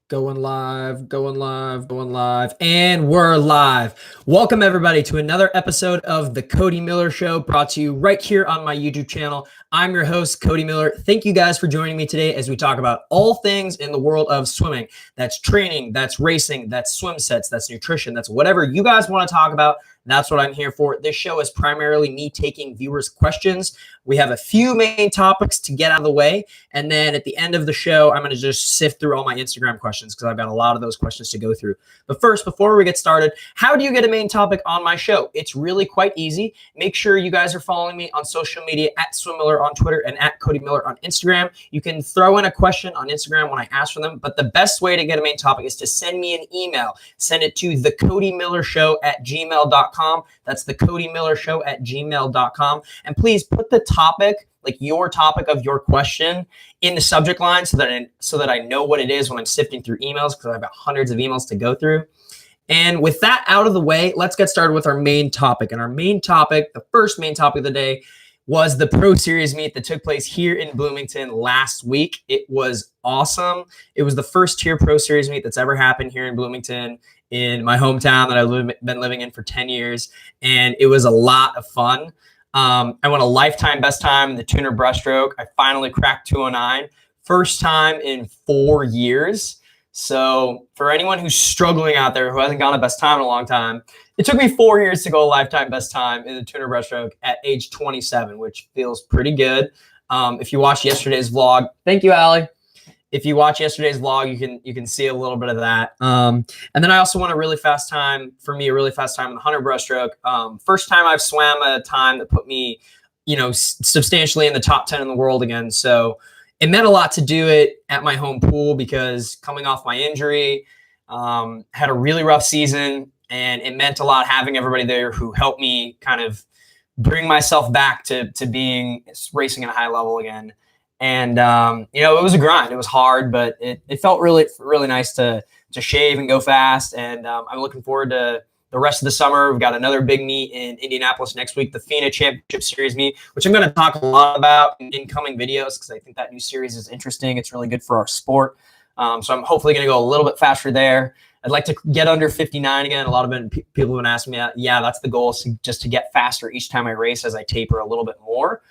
Going live, going live, going live, and we're live. Welcome everybody to another episode of the Cody Miller Show, brought to you right here on my YouTube channel. I'm your host, Cody Miller. Thank you guys for joining me today as we talk about all things in the world of swimming. That's training, that's racing, that's swim sets, that's nutrition, that's whatever you guys want to talk about. That's what I'm here for. This show is primarily me taking viewers' questions. We have a few main topics to get out of the way. And then at the end of the show, I'm going to just sift through all my Instagram questions because I've got a lot of those questions to go through. But first, before we get started, how do you get a main topic on my show? It's really quite easy. Make sure you guys are following me on social media at Swim Miller on Twitter and at Cody Miller on Instagram. You can throw in a question on Instagram when I ask for them. But the best way to get a main topic is to send me an email. Send it to thecodymillershow@gmail.com. That's thecodymillershow@gmail.com. And please put the topic, like your topic of your question, in the subject line so that I know what it is when I'm sifting through emails, because I've got hundreds of emails to go through. And with that out of the way, let's get started with our main topic. And our main topic, the first main topic of the day, was the Pro Series meet that took place here in Bloomington last week. It was awesome. It was the first tier Pro Series meet that's ever happened here in Bloomington, in my hometown that I've been living in for 10 years. And it was a lot of fun. I won a lifetime best time in the tuner breaststroke. I finally cracked 209. First time in 4 years. So for anyone who's struggling out there, who hasn't gone a best time in a long time, it took me 4 years to go a lifetime best time in the tuner breaststroke at age 27, which feels pretty good. If you watched yesterday's vlog, thank you, Allie. If you watch yesterday's vlog, you can see a little bit of that. And then I also won a really fast time in the 100 breaststroke. First time I've swam a time that put me, substantially in the top 10 in the world again. So it meant a lot to do it at my home pool because coming off my injury, had a really rough season, and it meant a lot having everybody there who helped me kind of bring myself back to being racing at a high level again. And, it was a grind. It was hard, but it felt really, really nice to shave and go fast. And I'm looking forward to the rest of the summer. We've got another big meet in Indianapolis next week, the FINA Championship Series meet, which I'm going to talk a lot about in coming videos because I think that new series is interesting. It's really good for our sport. So I'm hopefully going to go a little bit faster there. I'd like to get under 59 again. A lot of people have been asking me, yeah, that's the goal, is just to get faster each time I race as I taper a little bit more.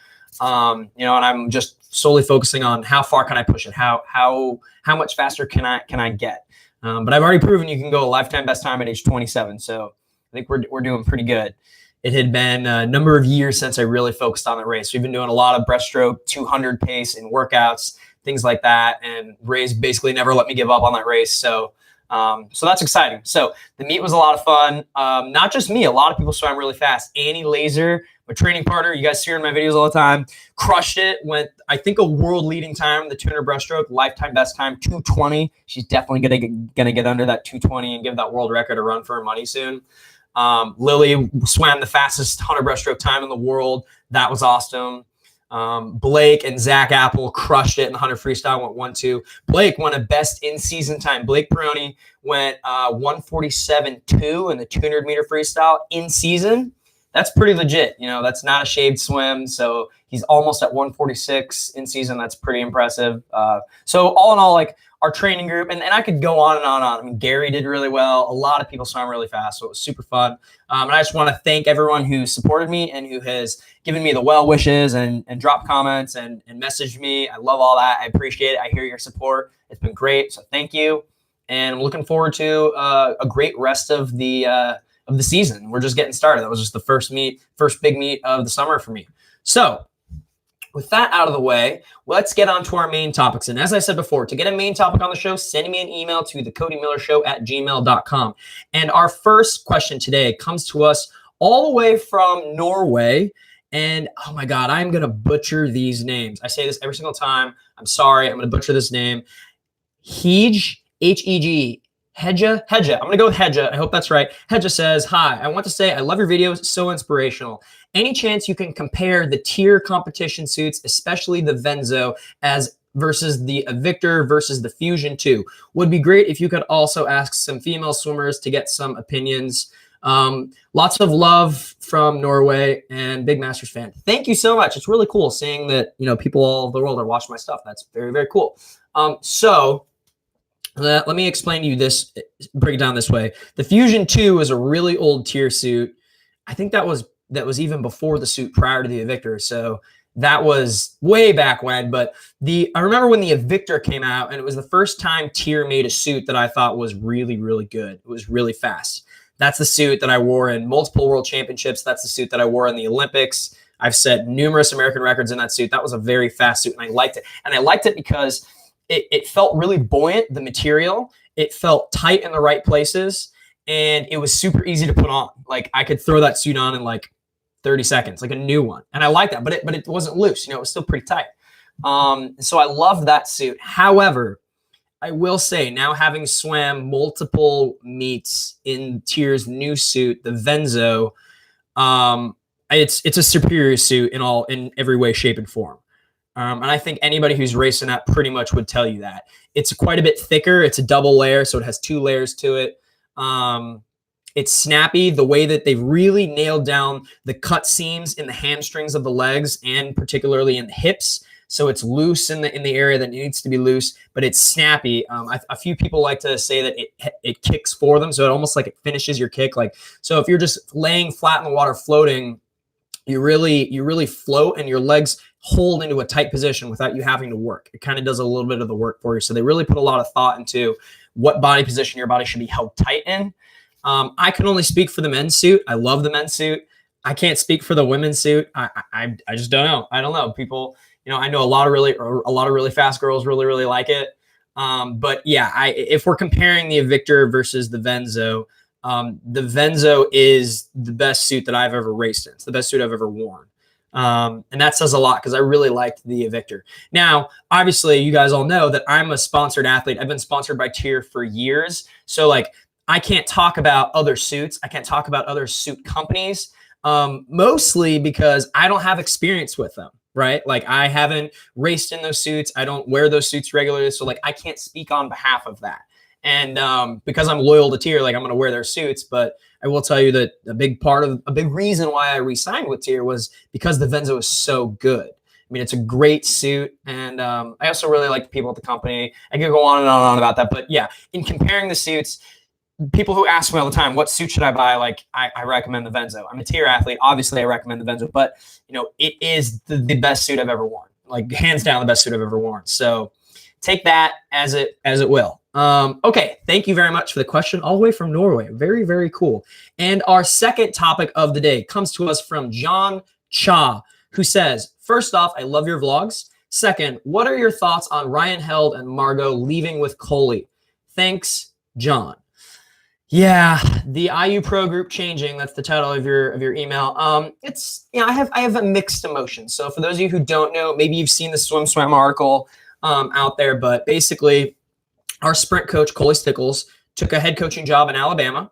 And I'm just solely focusing on how far can I push it? How much faster can I get? But I've already proven you can go a lifetime best time at age 27. So I think we're doing pretty good. It had been a number of years since I really focused on the race. We've been doing a lot of breaststroke 200 pace in workouts, things like that. And Ray's basically never let me give up on that race. So that's exciting. So the meet was a lot of fun. Not just me, a lot of people swam really fast. Annie Laser, my training partner, you guys see her in my videos all the time, crushed it. Went, I think, a world leading time in the tuner breaststroke, lifetime best time, 220. She's definitely gonna get under that 220 and give that world record a run for her money soon. Lily swam the fastest 100 breaststroke time in the world. That was awesome. Blake and Zach Apple crushed it in the 100 freestyle, went 1-2. Blake won a best in season time. Blake Peroni went 147.2 in the 200 meter freestyle in season. That's pretty legit. That's not a shaved swim. So he's almost at 146 in season. That's pretty impressive. So all in all, like our training group, and I could go on and on and on. I mean, Gary did really well. A lot of people swam really fast, so it was super fun. And I just want to thank everyone who supported me and who has given me the well wishes and dropped comments and messaged me. I love all that. I appreciate it. I hear your support. It's been great. So thank you. And I'm looking forward to a great rest of the season. We're just getting started. That was just the first big meet of the summer for me. So with that out of the way, let's get on to our main topics. And as I said before, to get a main topic on the show, send me an email to thecodymillershow@gmail.com. And our first question today comes to us all the way from Norway. And oh my God, I'm going to butcher these names. I say this every single time. I'm sorry. I'm going to butcher this name. Hege, H-E-G. Hedja. I'm going to go with Hedja. I hope that's right. Hedja says, hi, I want to say I love your videos. So inspirational. Any chance you can compare the tier competition suits, especially the Venzo, versus the Victor versus the Fusion 2? Would be great if you could also ask some female swimmers to get some opinions. Lots of love from Norway and big Masters fan. Thank you so much. It's really cool seeing that, people all over the world are watching my stuff. That's very, very cool. So Let me explain to you this, break it down this way. The Fusion 2 is a really old tier suit. I think that was even before the suit prior to the Evictor. So that was way back when. But I remember when the Evictor came out, and it was the first time tier made a suit that I thought was really, really good. It was really fast. That's the suit that I wore in multiple world championships. That's the suit that I wore in the Olympics. I've set numerous American records in that suit. That was a very fast suit, and I liked it. And I liked it because it felt really buoyant, the material. It felt tight in the right places, and it was super easy to put on. Like, I could throw that suit on in like 30 seconds, like a new one. And I like that, but it wasn't loose. It was still pretty tight. So I love that suit. However, I will say, now having swam multiple meets in Tier's new suit, the Venzo, it's a superior suit in every way, shape, and form. And I think anybody who's racing that pretty much would tell you that. It's quite a bit thicker. It's a double layer, so it has 2 layers to it. It's snappy. The way that they've really nailed down the cut seams in the hamstrings of the legs, and particularly in the hips. So it's loose in the area that needs to be loose, but it's snappy. A few people like to say that it kicks for them, so it almost like it finishes your kick. Like, so if you're just laying flat in the water floating, you really float, and your legs hold into a tight position without you having to work. It kind of does a little bit of the work for you. So they really put a lot of thought into what body position your body should be held tight in. I can only speak for the men's suit. I love the men's suit. I can't speak for the women's suit. I just don't know. I don't know. People, I know a lot of really fast girls really like it. But yeah, if we're comparing the Evictor versus the Venzo is the best suit that I've ever raced in. It's the best suit I've ever worn. And that says a lot because I really liked the Evictor. Now, obviously, you guys all know that I'm a sponsored athlete. I've been sponsored by Tier for years. So like, I can't talk about other suits. I can't talk about other suit companies, mostly because I don't have experience with them, right? Like, I haven't raced in those suits. I don't wear those suits regularly. So like, I can't speak on behalf of that. And because I'm loyal to Tier, like, I'm going to wear their suits. But I will tell you that a big reason why I re-signed with Tier was because the Venzo is so good. I mean, it's a great suit. And I also really like the people at the company. I could go on and on about that. But yeah, in comparing the suits, people who ask me all the time, what suit should I buy? Like, I recommend the Venzo. I'm a Tier athlete. Obviously, I recommend the Venzo. But, it is the best suit I've ever worn. Like, hands down, the best suit I've ever worn. So take that as it will. Okay, thank you very much for the question, all the way from Norway. Very, very cool. And our second topic of the day comes to us from John Cha, who says, first off, I love your vlogs. Second, what are your thoughts on Ryan Held and Margot leaving with CODY? Thanks, John. Yeah, the IU Pro group changing. That's the title of your email. I have a mixed emotion. So for those of you who don't know, maybe you've seen the Swim article out there, but basically, our sprint coach, Coley Stickles, took a head coaching job in Alabama,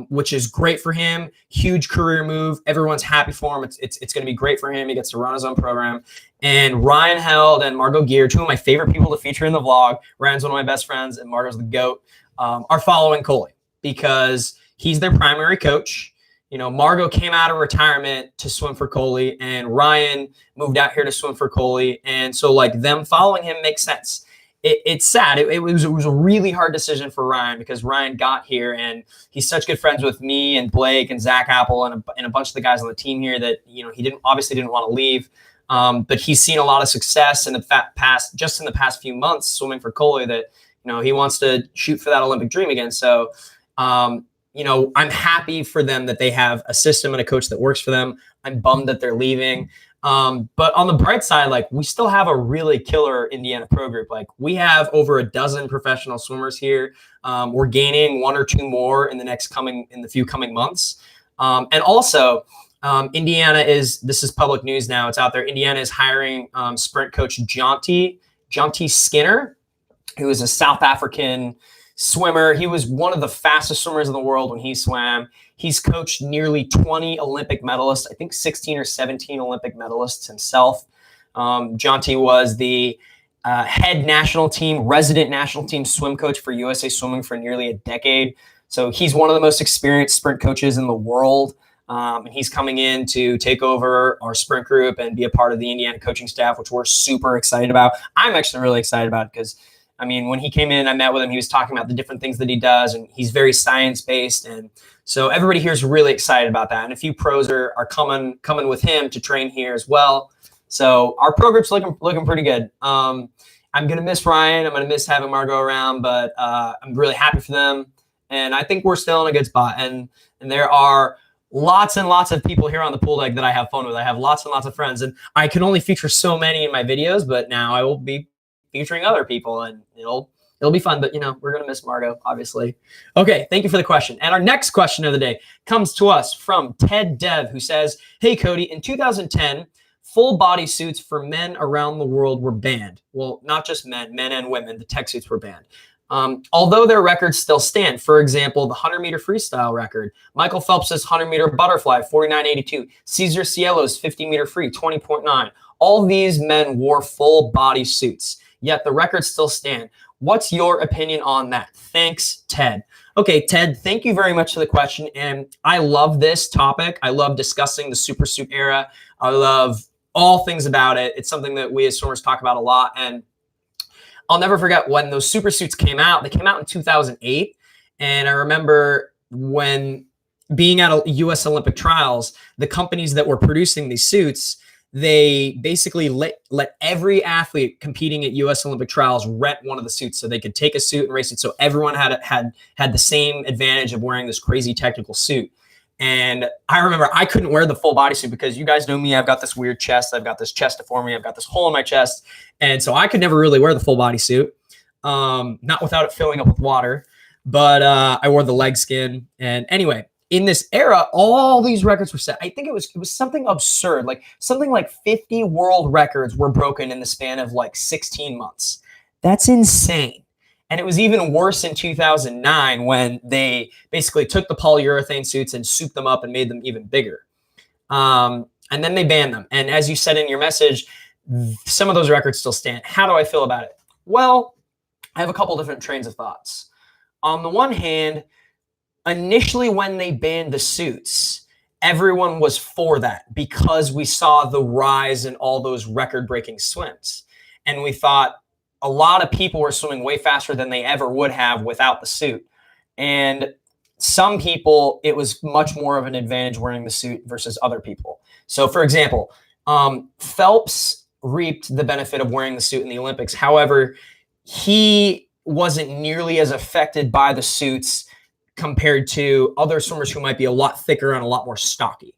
which is great for him. Huge career move. Everyone's happy for him. It's going to be great for him. He gets to run his own program. And Ryan Held and Margot Gear, two of my favorite people to feature in the vlog. Ryan's one of my best friends, and Margot's the GOAT, are following Coley because he's their primary coach. Margot came out of retirement to swim for Coley, and Ryan moved out here to swim for Coley. And so, like, them following him makes sense. It's sad. It was a really hard decision for Ryan because Ryan got here and he's such good friends with me and Blake and Zach Apple and a bunch of the guys on the team here that, he obviously didn't want to leave. But he's seen a lot of success in the past few months swimming for Coley that, he wants to shoot for that Olympic dream again. So, I'm happy for them that they have a system and a coach that works for them. I'm bummed that they're leaving. But on the bright side, like, we still have a really killer Indiana pro group. Like, we have over a dozen professional swimmers here. We're gaining 1 or 2 more in the few coming months. And also, Indiana this is public news now. It's out there. Indiana is hiring sprint coach Jonty Skinner, who is a South African swimmer. He was one of the fastest swimmers in the world when he swam. He's coached nearly 20 Olympic medalists, I think 16 or 17 Olympic medalists himself. Jonty was the resident national team swim coach for USA Swimming for nearly a decade. So he's one of the most experienced sprint coaches in the world. And he's coming in to take over our sprint group and be a part of the Indiana coaching staff, which we're super excited about. I'm actually really excited about it because I mean, when he came in, I met with him. He was talking about the different things that he does, and he's very science-based. And so everybody here is really excited about that. And a few pros are coming with him to train here as well. So our program's looking pretty good. I'm going to miss Ryan. I'm going to miss having Margot around, but I'm really happy for them. And I think we're still in a good spot. And there are lots and lots of people here on the pool deck that I have fun with. I have lots and lots of friends, and I can only feature so many in my videos, but now I will be featuring other people, and it'll be fun. But, we're going to miss Margot, obviously. Okay, thank you for the question. And our next question of the day comes to us from Ted Dev, who says, hey, Cody, in 2010, full body suits for men around the world were banned. Well, not just men and women. The tech suits were banned. Although their records still stand. For example, the 100-meter freestyle record, Michael Phelps's 100-meter butterfly, 49.82, Cesar Cielo's 50-meter free, 20.9. All these men wore full body suits, yet the records still stand. What's your opinion on that? Thanks, Ted. Okay, Ted, thank you very much for the question. And I love this topic. I love discussing the super suit era. I love all things about it. It's something that we as swimmers talk about a lot. And I'll never forget when those super suits came out. They came out in 2008. And I remember when being at U.S. Olympic trials, the companies that were producing these suits, they basically let every athlete competing at U.S. Olympic trials rent one of the suits so they could take a suit and race it. So everyone had the same advantage of wearing this crazy technical suit. And I remember I couldn't wear the full bodysuit because you guys know me. I've got this weird chest. I've got this chest deformity. I've got this hole in my chest. And so I could never really wear the full bodysuit, not without it filling up with water. But I wore the leg skin. And anyway, in this era, all these records were set. I think it was something absurd, like something like 50 world records were broken in the span of like 16 months. That's insane. And it was even worse in 2009 when they basically took the polyurethane suits and souped them up and made them even bigger. And then they banned them. And as you said in your message, some of those records still stand. How do I feel about it? Well, I have a couple different trains of thoughts. On the one hand, initially when they banned the suits, everyone was for that because we saw the rise in all those record-breaking swims. And we thought, a lot of people were swimming way faster than they ever would have without the suit. And some people, it was much more of an advantage wearing the suit versus other people. So for example, Phelps reaped the benefit of wearing the suit in the Olympics. However, he wasn't nearly as affected by the suits compared to other swimmers who might be a lot thicker and a lot more stocky.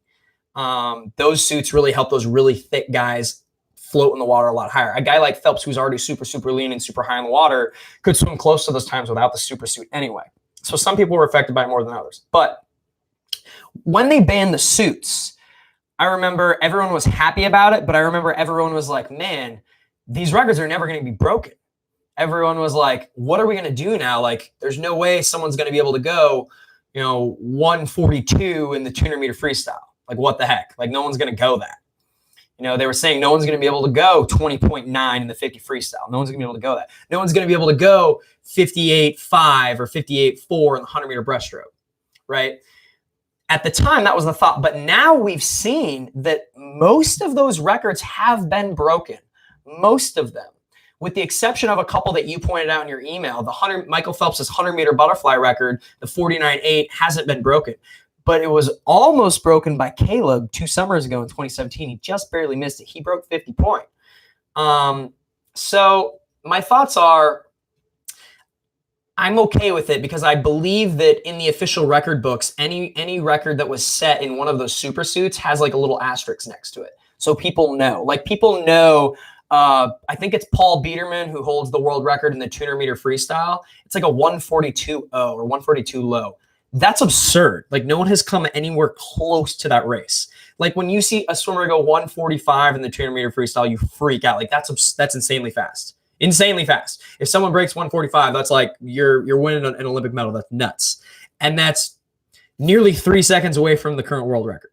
Those suits really help those really thick guys float in the water a lot higher. A guy like Phelps, who's already super, super lean and super high in the water, could swim close to those times without the super suit anyway. So some people were affected by it more than others. But when they banned the suits, I remember everyone was happy about it, but I remember everyone was like, man, these records are never going to be broken. Everyone was like, what are we going to do now? Like, there's no way someone's going to be able to go, 142 in the 200-meter freestyle. Like, what the heck? Like, no one's going to go that. They were saying no one's going to be able to go 20.9 in the 50 freestyle. No one's going to be able to go that. No one's going to be able to go 58.5 or 58.4 in the 100-meter breaststroke, right? At the time, that was the thought. But now we've seen that most of those records have been broken. Most of them, with the exception of a couple that you pointed out in your email. Michael Phelps's 100-meter butterfly record, the 49.8, hasn't been broken. But it was almost broken by Caleb 2 summers ago in 2017. He just barely missed it. He broke 50 point. So my thoughts are, I'm okay with it because I believe that in the official record books, any record that was set in one of those super suits has like a little asterisk next to it. So people know. I think it's Paul Biederman who holds the world record in the 200-meter freestyle. It's like a 142.0 or 142 low. That's absurd. Like, no one has come anywhere close to that race. Like, when you see a swimmer go 145 in the 200-meter freestyle, you freak out. Like, that's insanely fast. Insanely fast. If someone breaks 145, that's like you're winning an Olympic medal. That's nuts. And that's nearly 3 seconds away from the current world record,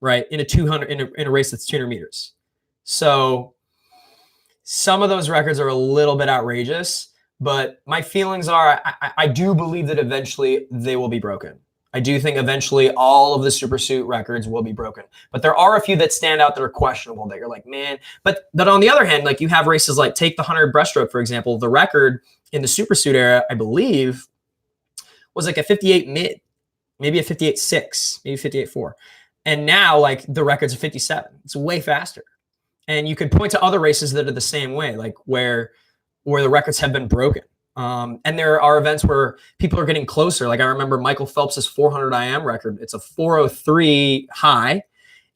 right? In a race that's 200 meters. So some of those records are a little bit outrageous. But my feelings are, I do believe that eventually they will be broken. I do think eventually all of the super suit records will be broken. But there are a few that stand out that are questionable that you're like, man. But on the other hand, like you have races like take the 100 breaststroke, for example. The record in the super suit era, I believe, was like a 58 mid, maybe a 58.6, maybe 58.4. And now like the record's a 57. It's way faster. And you could point to other races that are the same way, like where the records have been broken. And there are events where people are getting closer. Like I remember Michael Phelps's 400 IM record. It's a 403 high,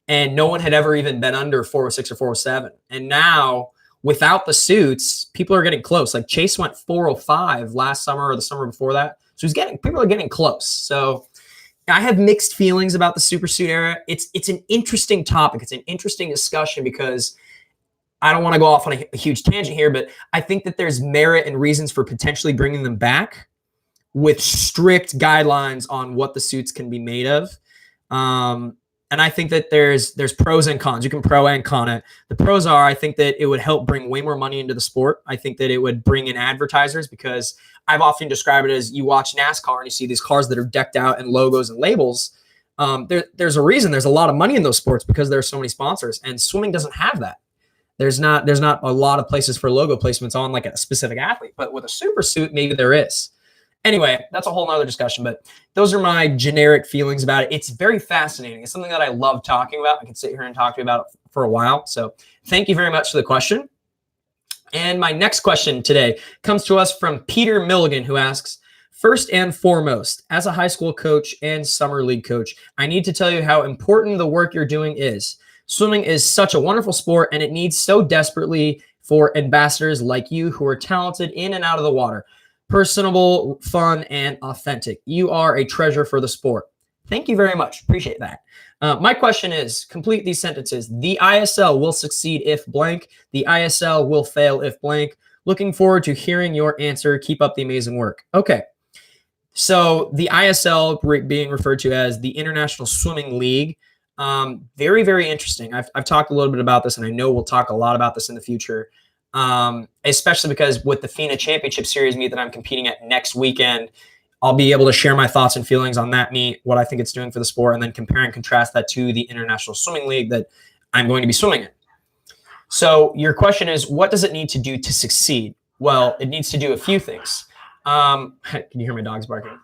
and no one had ever even been under 406 or 407. And now, without the suits, people are getting close. Like Chase went 405 last summer or the summer before that. So people are getting close. So I have mixed feelings about the super suit era. It's an interesting topic. It's an interesting discussion because I don't want to go off on a huge tangent here, but I think that there's merit and reasons for potentially bringing them back with strict guidelines on what the suits can be made of. And I think that there's pros and cons. You can pro and con it. The pros are, I think that it would help bring way more money into the sport. I think that it would bring in advertisers because I've often described it as you watch NASCAR and you see these cars that are decked out in logos and labels. There's a reason there's a lot of money in those sports because there are so many sponsors, and swimming doesn't have that. There's not a lot of places for logo placements on like a specific athlete, but with a super suit, maybe there is. Anyway, that's a whole nother discussion, but those are my generic feelings about it. It's very fascinating. It's something that I love talking about. I can sit here and talk to you about it for a while. So thank you very much for the question. And my next question today comes to us from Peter Milligan, who asks, first and foremost, as a high school coach and summer league coach, I need to tell you how important the work you're doing is. Swimming is such a wonderful sport, and it needs so desperately for ambassadors like you who are talented in and out of the water, personable, fun, and authentic. You are a treasure for the sport. Thank you very much. Appreciate that. My question is, complete these sentences. The ISL will succeed if blank. The ISL will fail if blank. Looking forward to hearing your answer. Keep up the amazing work. Okay. So the ISL being referred to as the International Swimming League. Very, very interesting. I've talked a little bit about this, and I know we'll talk a lot about this in the future, especially because with the FINA Championship Series meet that I'm competing at next weekend, I'll be able to share my thoughts and feelings on that meet, what I think it's doing for the sport, and then compare and contrast that to the International Swimming League that I'm going to be swimming in. So your question is, what does it need to do to succeed? Well, it needs to do a few things. Can you hear my dogs barking?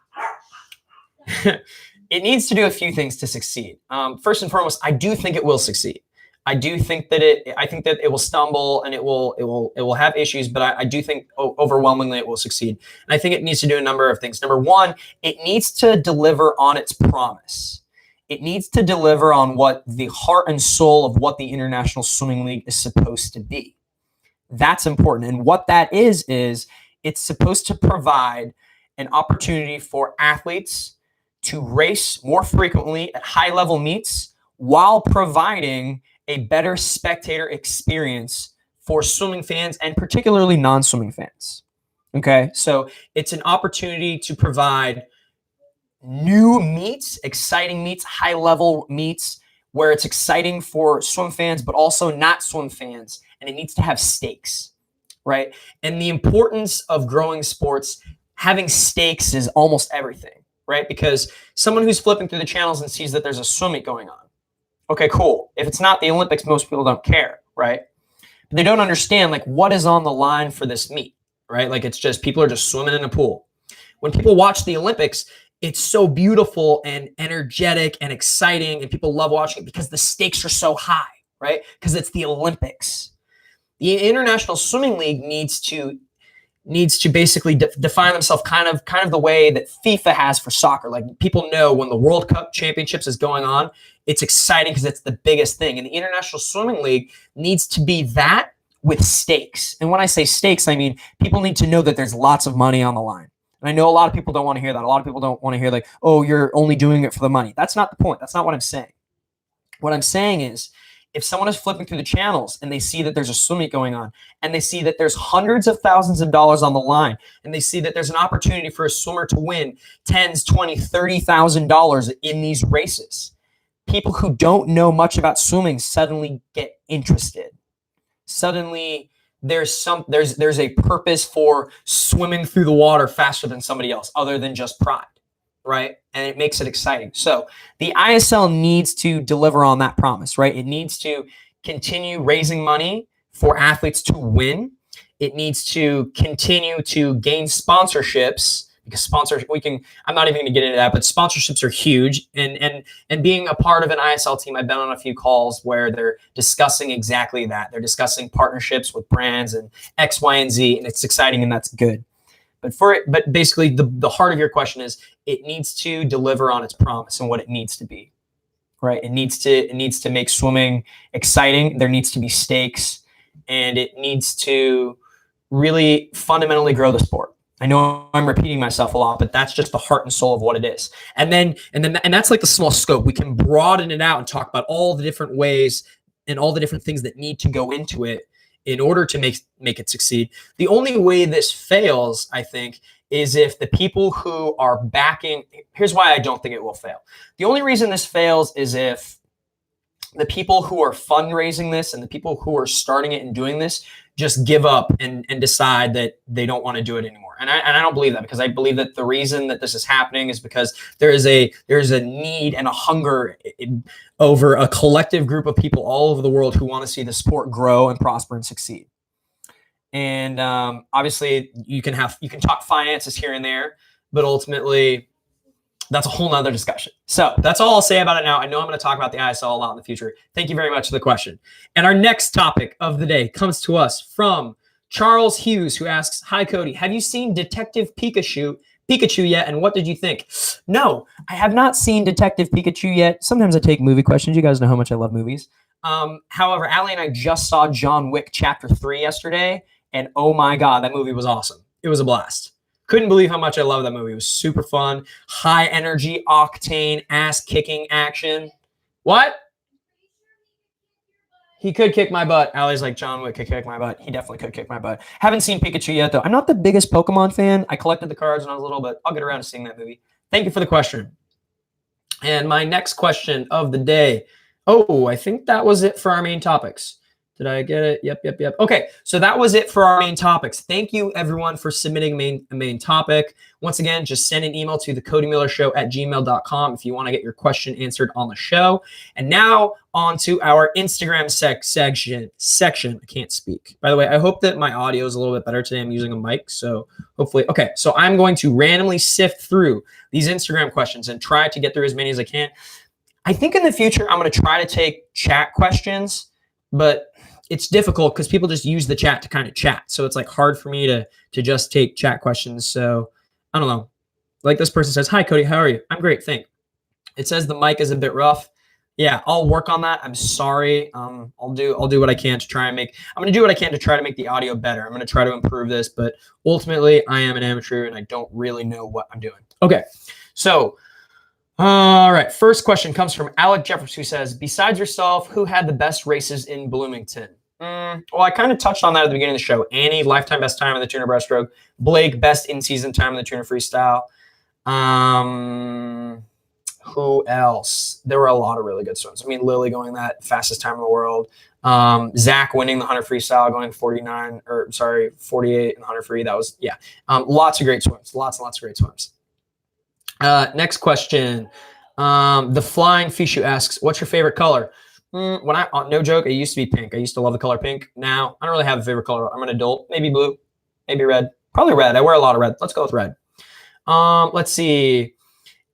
It needs to do a few things to succeed. First and foremost, I do think it will succeed. I do think that it will stumble and it will have issues, but I do think overwhelmingly it will succeed. And I think it needs to do a number of things. Number one, it needs to deliver on its promise. It needs to deliver on what the heart and soul of what the International Swimming League is supposed to be. That's important. And what that is it's supposed to provide an opportunity for athletes to race more frequently at high-level meets while providing a better spectator experience for swimming fans and particularly non-swimming fans. Okay, so it's an opportunity to provide new meets, exciting meets, high-level meets where it's exciting for swim fans but also not swim fans, and it needs to have stakes, right? And the importance of growing sports, having stakes is almost everything, right? Because someone who's flipping through the channels and sees that there's a swim meet going on, okay, cool. If it's not the Olympics, most people don't care, right? But they don't understand like what is on the line for this meet, right? Like it's just people are just swimming in a pool. When people watch the Olympics, it's so beautiful and energetic and exciting, and people love watching it because the stakes are so high, right? Because it's the Olympics. The International Swimming League needs to basically define themselves kind of the way that FIFA has for soccer. Like people know when the World Cup Championships is going on, it's exciting because it's the biggest thing. And the International Swimming League needs to be that with stakes. And when I say stakes, I mean people need to know that there's lots of money on the line. And I know a lot of people don't want to hear that. A lot of people don't want to hear like, oh, you're only doing it for the money. That's not the point. That's not what I'm saying. What I'm saying is, if someone is flipping through the channels and they see that there's a swim meet going on and they see that there's hundreds of thousands of dollars on the line and they see that there's an opportunity for a swimmer to win $10,000, $20,000, $30,000 in these races, people who don't know much about swimming suddenly get interested. Suddenly there's a purpose for swimming through the water faster than somebody else other than just pride. Right? And it makes it exciting. So the ISL needs to deliver on that promise, right? It needs to continue raising money for athletes to win. It needs to continue to gain sponsorships, because sponsors, I'm not even going to get into that, but sponsorships are huge. And being a part of an ISL team, I've been on a few calls where they're discussing exactly that. They're discussing partnerships with brands and X, Y, and Z, and it's exciting and that's good. But basically the heart of your question is, it needs to deliver on its promise and what it needs to be, right? It needs to make swimming exciting. There needs to be stakes, and it needs to really fundamentally grow the sport. I know I'm repeating myself a lot, but that's just the heart and soul of what it is. And that's like the small scope. We can broaden it out and talk about all the different ways and all the different things that need to go into it in order to make it succeed. The only way this fails, I think, is if the people who are backing, here's why I don't think it will fail. The only reason this fails is if the people who are fundraising this and the people who are starting it and doing this just give up and decide that they don't want to do it anymore. And I don't believe that, because I believe that the reason that this is happening is because there's a need and a hunger over a collective group of people all over the world who want to see the sport grow and prosper and succeed. And obviously you can talk finances here and there, but ultimately that's a whole nother discussion. So that's all I'll say about it now. I know I'm going to talk about the ISL a lot in the future. Thank you very much for the question. And our next topic of the day comes to us from Charles Hughes, who asks, "Hi, Cody. Have you seen Detective Pikachu yet, and what did you think?" No, I have not seen Detective Pikachu yet. Sometimes I take movie questions. You guys know how much I love movies. However, Allie and I just saw John Wick Chapter 3 yesterday, and oh my God, that movie was awesome. It was a blast. Couldn't believe how much I love that movie. It was super fun, high energy, octane, ass-kicking action. What? He could kick my butt. Allie's like, John Wick could kick my butt. He definitely could kick my butt. Haven't seen Pikachu yet, though. I'm not the biggest Pokemon fan. I collected the cards when I was little, but I'll get around to seeing that movie. Thank you for the question. And my next question of the day. Oh, I think that was it for our main topics. Did I get it? Yep. Okay, so that was it for our main topics. Thank you, everyone, for submitting a main topic. Once again, just send an email to thecodymillershow@gmail.com if you want to get your question answered on the show. And now on to our Instagram section. I can't speak. By the way, I hope that my audio is a little bit better today. I'm using a mic, so hopefully. Okay, so I'm going to randomly sift through these Instagram questions and try to get through as many as I can. I think in the future, I'm going to try to take chat questions, but it's difficult because people just use the chat to kind of chat. So it's like hard for me to just take chat questions. So I don't know. Like this person says, "Hi, Cody. How are you?" "I'm great. Thanks." It says the mic is a bit rough. Yeah, I'll work on that. I'm sorry. I'll do what I can to try and I'm going to do what I can to try to make the audio better. I'm going to try to improve this, but ultimately I am an amateur and I don't really know what I'm doing. Okay. So, all right. First question comes from Alec Jeffers, who says, "Besides yourself, who had the best races in Bloomington?" Well, I kind of touched on that at the beginning of the show. Annie, lifetime best time in the tuna breaststroke. Blake, best in-season time in the tuna freestyle. Who else? There were a lot of really good swims. I mean, Lily going that fastest time in the world. Zach winning the 100 freestyle, going 48 in the 100 free. That was, yeah. Lots of great swims. Lots and lots of great swims. Next question. The Flying Fishu asks, "What's your favorite color?" No joke, it used to be pink. I used to love the color pink. Now, I don't really have a favorite color. I'm an adult. Maybe blue, maybe red. Probably red. I wear a lot of red. Let's go with red. Let's see.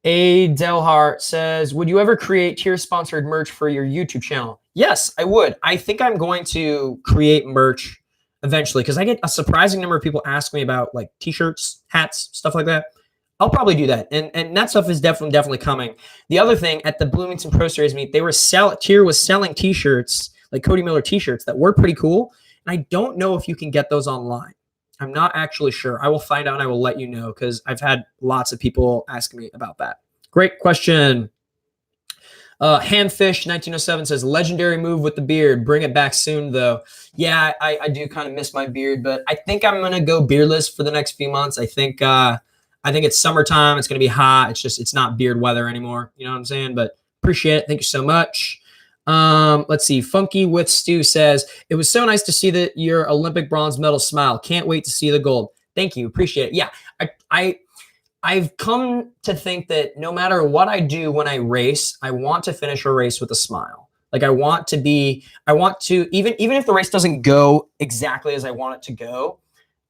A. Delhart says, "Would you ever create tier-sponsored merch for your YouTube channel?" Yes, I would. I think I'm going to create merch eventually because I get a surprising number of people ask me about like t-shirts, hats, stuff like that. I'll probably do that. And that stuff is definitely coming. The other thing, at the Bloomington Pro Series meet, Tier was selling t-shirts, like Cody Miller t-shirts that were pretty cool. And I don't know if you can get those online. I'm not actually sure. I will find out and I will let you know because I've had lots of people ask me about that. Great question. Hamfish 1907 says, "Legendary move with the beard. Bring it back soon, though." Yeah, I do kind of miss my beard, but I think I'm going to go beardless for the next few months. I think it's summertime. It's going to be hot. It's not beard weather anymore. You know what I'm saying? But appreciate it. Thank you so much. Let's see. Funky with Stu says, "It was so nice to see your Olympic bronze medal smile. Can't wait to see the gold." Thank you. Appreciate it. Yeah, I've come to think that no matter what I do when I race, I want to finish a race with a smile. Like I want to, even if the race doesn't go exactly as I want it to go,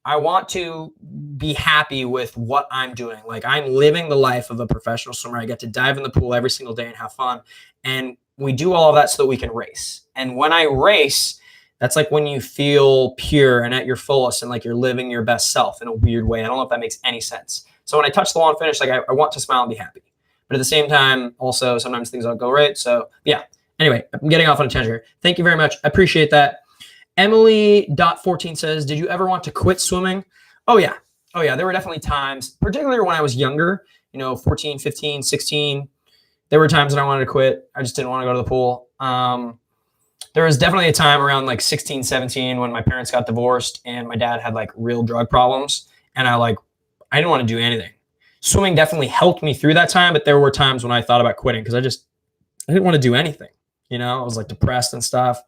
I want to be happy with what I'm doing. Like I'm living the life of a professional swimmer. I get to dive in the pool every single day and have fun. And we do all of that so that we can race. And when I race, that's like when you feel pure and at your fullest and like you're living your best self in a weird way. I don't know if that makes any sense. So when I touch the wall and finish, like I want to smile and be happy. But at the same time, also sometimes things don't go right. So yeah. Anyway, I'm getting off on a tangent here. Thank you very much. I appreciate that. Emily.14 says, did you ever want to quit swimming? Oh yeah. There were definitely times, particularly when I was younger, 14, 15, 16. There were times that I wanted to quit. I just didn't want to go to the pool. There was definitely a time around like 16, 17 when my parents got divorced and my dad had like real drug problems. And I didn't want to do anything. Swimming definitely helped me through that time, but there were times when I thought about quitting because I didn't want to do anything. I was like depressed and stuff.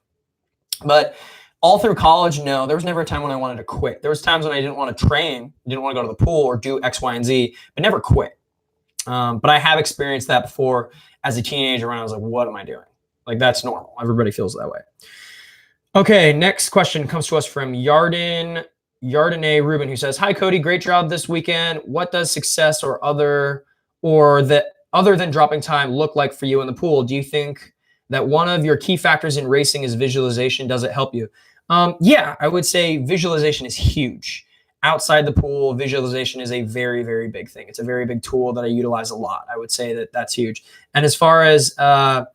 But all through college, no, there was never a time when I wanted to quit. There was times when I didn't want to train, didn't want to go to the pool or do X, Y, and Z, but never quit. But I have experienced that before as a teenager when I was like, what am I doing? Like that's normal. Everybody feels that way. Okay, next question comes to us from Yardene Rubin, who says, hi, Cody, great job this weekend. What does success other than dropping time look like for you in the pool? Do you think that one of your key factors in racing is visualization? Does it help you? Yeah, I would say visualization is huge. Outside the pool, visualization is a very, very big thing. It's a very big tool that I utilize a lot. I would say that that's huge. And as far as, I'm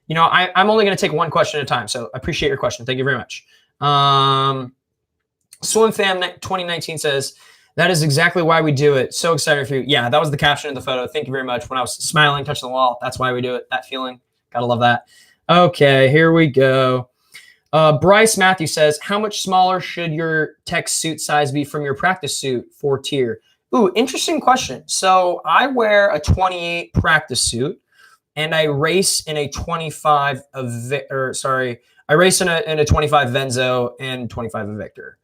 only going to take one question at a time. So I appreciate your question. Thank you very much. SwimFam 2019 says, that is exactly why we do it. So excited for you. Yeah, that was the caption of the photo. Thank you very much. When I was smiling, touching the wall, that's why we do it. That feeling. Gotta love that. Okay, here we go. Bryce Matthew says, how much smaller should your tech suit size be from your practice suit for tier? Ooh, interesting question. So I wear a 28 practice suit and I race in a 25 I race in a 25 Venzo and 25 a Victor.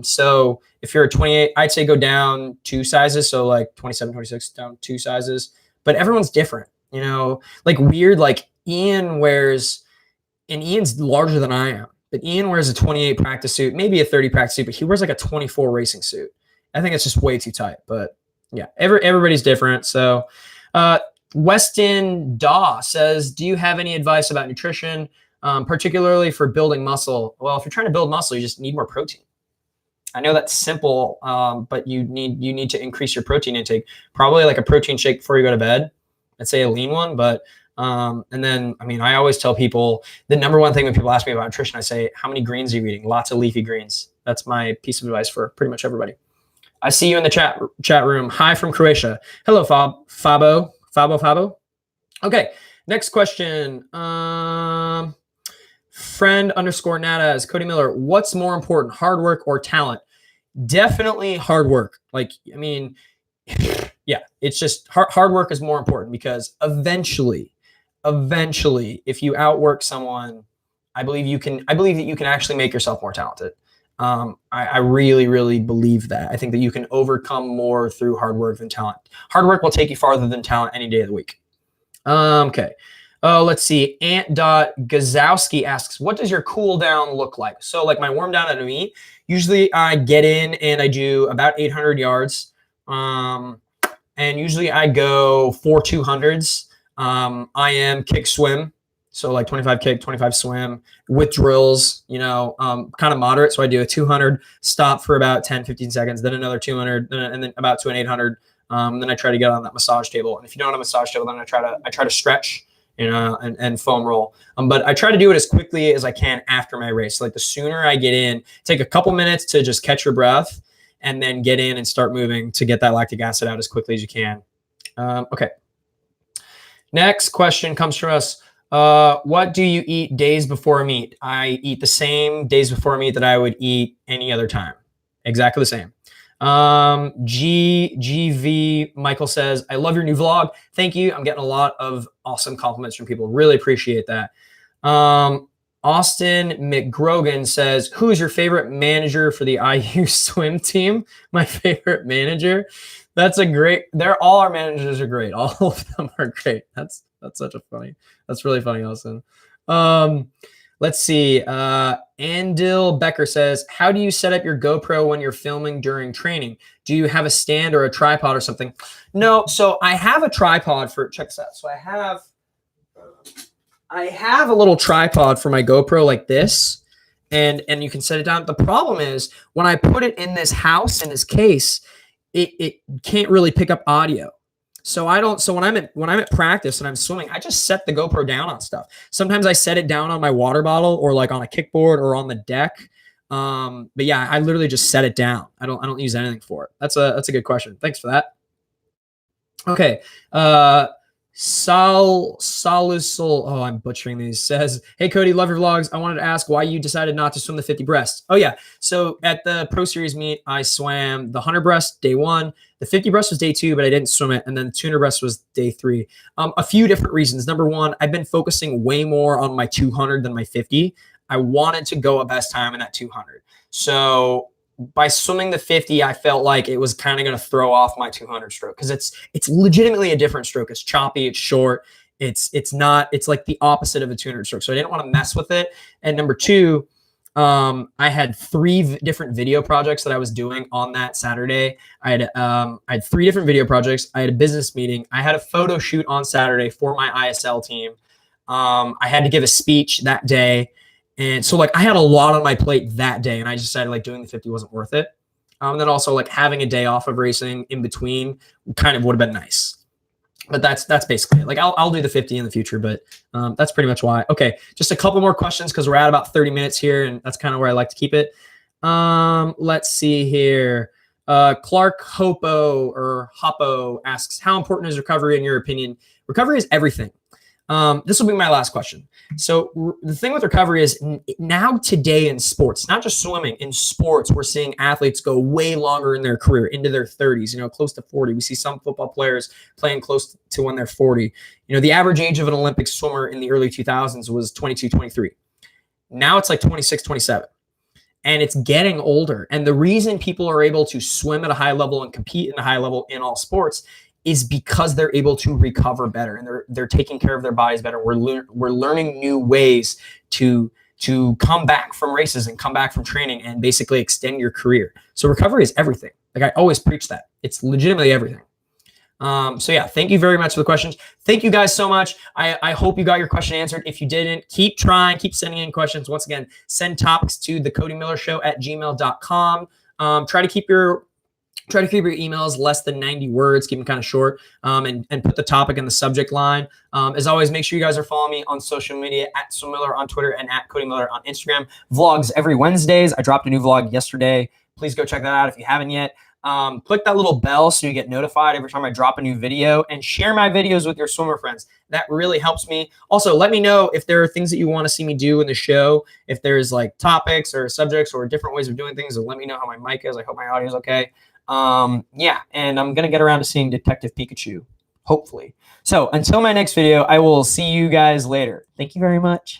So if you're a 28, I'd say go down 2 sizes. So like 27, 26 down 2 sizes, but everyone's different, like weird, like Ian's larger than I am, but Ian wears a 28 practice suit, maybe a 30 practice suit, but he wears like a 24 racing suit. I think it's just way too tight, but yeah, everybody's different. So, Weston Daw says, do you have any advice about nutrition, particularly for building muscle? Well, if you're trying to build muscle, you just need more protein. I know that's simple, but you need to increase your protein intake. Probably like a protein shake before you go to bed. I'd say a lean one, but and then, I always tell people the number one thing when people ask me about nutrition, I say, how many greens are you eating? Lots of leafy greens. That's my piece of advice for pretty much everybody. I see you in the chat room. Hi from Croatia. Hello, Fabo. Okay, next question. Friend_Nata, Cody Miller. What's more important, hard work or talent? Definitely hard work. Yeah, it's just hard work is more important because eventually, if you outwork someone, I believe that you can actually make yourself more talented. I really, really believe that. I think that you can overcome more through hard work than talent. Hard work will take you farther than talent any day of the week. Okay. Oh, let's see. Ant.Gazowski asks, what does your cool down look like? So like my warm down at a meet, usually I get in and I do about 800 yards. And usually I go 4 200s. I am kick swim. So like 25 kick, 25 swim with drills, kind of moderate. So I do a 200 stop for about 10, 15 seconds, then another 200, and then about to an 800. Then I try to get on that massage table. And if you don't have a massage table, then I try to stretch, and foam roll. But I try to do it as quickly as I can after my race. Like the sooner I get in, take a couple minutes to just catch your breath and then get in and start moving to get that lactic acid out as quickly as you can. Okay. Next question comes from us. What do you eat days before a meet? I eat the same days before a meet that I would eat any other time. Exactly the same. GV Michael says, I love your new vlog. Thank you. I'm getting a lot of awesome compliments from people. Really appreciate that. Austin McGrogan says, who is your favorite manager for the IU swim team? My favorite manager. That's all our managers are great. All of them are great. That's really funny, Austin. Let's see. Andil Becker says, how do you set up your GoPro when you're filming during training? Do you have a stand or a tripod or something? No. So I have a tripod for, check this out. So I have a little tripod for my GoPro like this, and you can set it down. The problem is when I put it in this house, in this case, it can't really pick up audio. So when I'm at practice and I'm swimming, I just set the GoPro down on stuff. Sometimes I set it down on my water bottle or like on a kickboard or on the deck. But yeah, I literally just set it down. I don't use anything for it. That's a good question. Thanks for that. Okay. Salusol, oh, I'm butchering these, says, hey, Cody, love your vlogs. I wanted to ask why you decided not to swim the 50 breast. Oh, yeah. So at the Pro Series meet, I swam the 100 breast day 1. The 50 breast was day 2, but I didn't swim it. And then the 200 breast was day 3. A few different reasons. Number 1, I've been focusing way more on my 200 than my 50. I wanted to go a best time in that 200. So by swimming the 50, I felt like it was kind of going to throw off my 200 stroke because it's legitimately a different stroke. It's choppy, it's short, it's like the opposite of a 200 stroke. So I didn't want to mess with it. And number 2, I had 3 different video projects that I was doing on that Saturday. I had 3 different video projects. I had a business meeting. I had a photo shoot on Saturday for my ISL team. I had to give a speech that day. And so like I had a lot on my plate that day, and I just decided like doing the 50 wasn't worth it. And then also like having a day off of racing in between kind of would have been nice. But that's basically it. Like I'll do the 50 in the future, but that's pretty much why. Okay, just a couple more questions because we're at about 30 minutes here, and that's kind of where I like to keep it. Let's see here. Clark Hoppo asks, how important is recovery in your opinion? Recovery is everything. This will be my last question. So the thing with recovery is now today in sports, not just swimming, in sports, we're seeing athletes go way longer in their career, into their 30s, close to 40. We see some football players playing close to when they're 40. The average age of an Olympic swimmer in the early 2000s was 22, 23. Now it's like 26, 27. And it's getting older. And the reason people are able to swim at a high level and compete at a high level in all sports is because they're able to recover better and they're taking care of their bodies better. We're learning new ways to come back from races and come back from training and basically extend your career. So recovery is everything. Like I always preach that. It's legitimately everything. So yeah, thank you very much for the questions. Thank you guys so much. I hope you got your question answered. If you didn't, keep trying, keep sending in questions. Once again, send topics to thecodymillershow@gmail.com. Try to keep your emails less than 90 words, keep them kind of short, and put the topic in the subject line. As always, make sure you guys are following me on social media at @SwimMiller on Twitter and @CodyMiller on Instagram. Vlogs every Wednesdays. I dropped a new vlog yesterday. Please go check that out if you haven't yet. Click that little bell so you get notified every time I drop a new video, and share my videos with your swimmer friends. That really helps me. Also, let me know if there are things that you want to see me do in the show. If there's like topics or subjects or different ways of doing things, so let me know how my mic is. I hope my audio is okay. Yeah, and I'm going to get around to seeing Detective Pikachu, hopefully. So until my next video, I will see you guys later. Thank you very much.